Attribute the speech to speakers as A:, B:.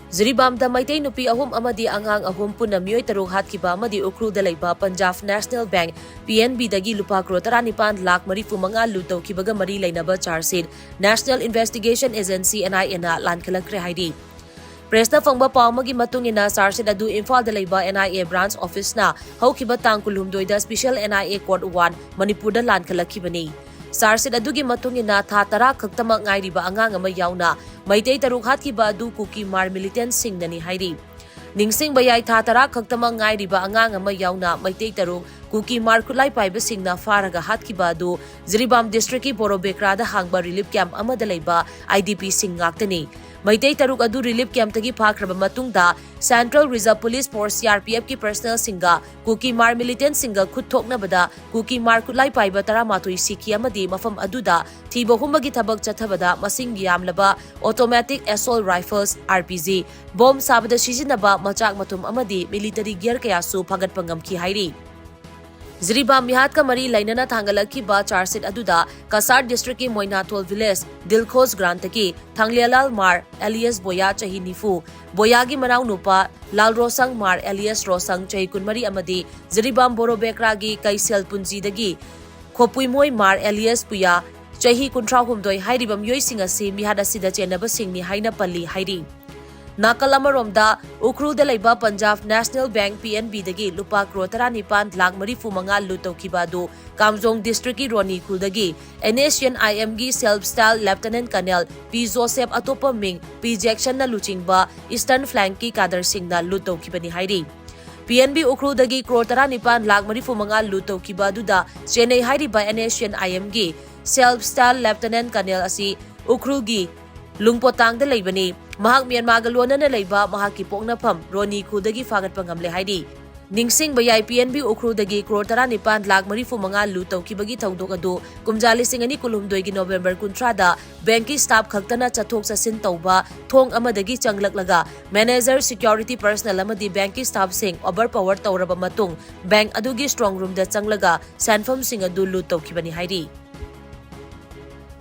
A: Jiribam da maitai nupi ahum amadi angang ahum puna miyoi taruk hatkiba amadi ukrul da leiba Punjab National Bank PNB dagi lupa crore 19 lakh marifumanga lutau kibaga mari lainaba chargesheet National Investigation Agency NIA na lankhalakre haidi. Presta fangba paumagi matungina chargesheet adu Imphal da leiba NIA branch office na haukiba tang kulhumdoi da special NIA court 1 Manipur da lankhalakibani. Chargesheet adugi matungina tha tara khaktama ngairiba angang ama yauna maitai taruk hatkiba adu kuki mar militant singnani hairi. Ningsing bayai tha tara khaktama ngairiba angang ama yauna maitai taruk kuki mar khulai paiba singna faraga hatkiba adu Jiribam district ki Borobekra da hangba relief camp amada leiba IDP sing ngaktani. Maitai taruk adu relief camp tagi phakraba matungda Central Reserve Police Force CRPF ki personnel singa kuki mar militant singa khutthokna bada kuki mar khulai paiba tara matui sikhi amadi mafam aduda thiba humbagi thabak chathabada masing yamlaba automatic assault rifles RPG bomb sabada sijinaba machak matum amadi military gear kaya su phagat pangam ki hairi. Jiribam mihat ka mari lainana thangalaki ba chargesheet aduda Kasar district ki Moinatol village Dilkhos grant ki Thanglialal Mar alias Boya chahi nifu Boyagi manau nupa Lal Rosang Mar alias Rosang chahi kunmari amadi Jiribam Borobekra gi Kaisel Punji dagi Khopuimoi Mar alias Puya chahi kuntra humdoi hairibam yoi singa se mihada sida chenaba singni haina palli hairi. Nakalamaromda ukru da leiba Punjab National Bank PNB dagi lupa crore 19 lakh marifumanga lutau kibadu Kamjong district ki Roni Kuldagi NSN IM gi self-style Lieutenant Colonel P Joseph atopa ming P Jackson na luchingba Eastern Flank ki Kadar Singh na lutau kibani hairi. PNB ukru dagi crore 19 lakh marifumanga lutau kibadu da Chennai hairi ba NSN IM gi self-style Lieutenant Colonel asi ukru gi lungpotang da leibani mahak Myanmar ga lona na leiba mahak ki poknafam Roni Khudagi fagat pangamle haidi. Ningsing bayai PNB ukru dagi crore 19 lakh marifumanga lutau kibagi thaudok adu kumjali singani kulhumdoi gi November 13 da bank ki staff khaktana chathok chasin tauba thong amadagi changlaklaga manager security personnel amadi bank ki staff sing overpower tawraba matung bank adugi strong room da changlaga sanfam sing adu lutau kibani haidi.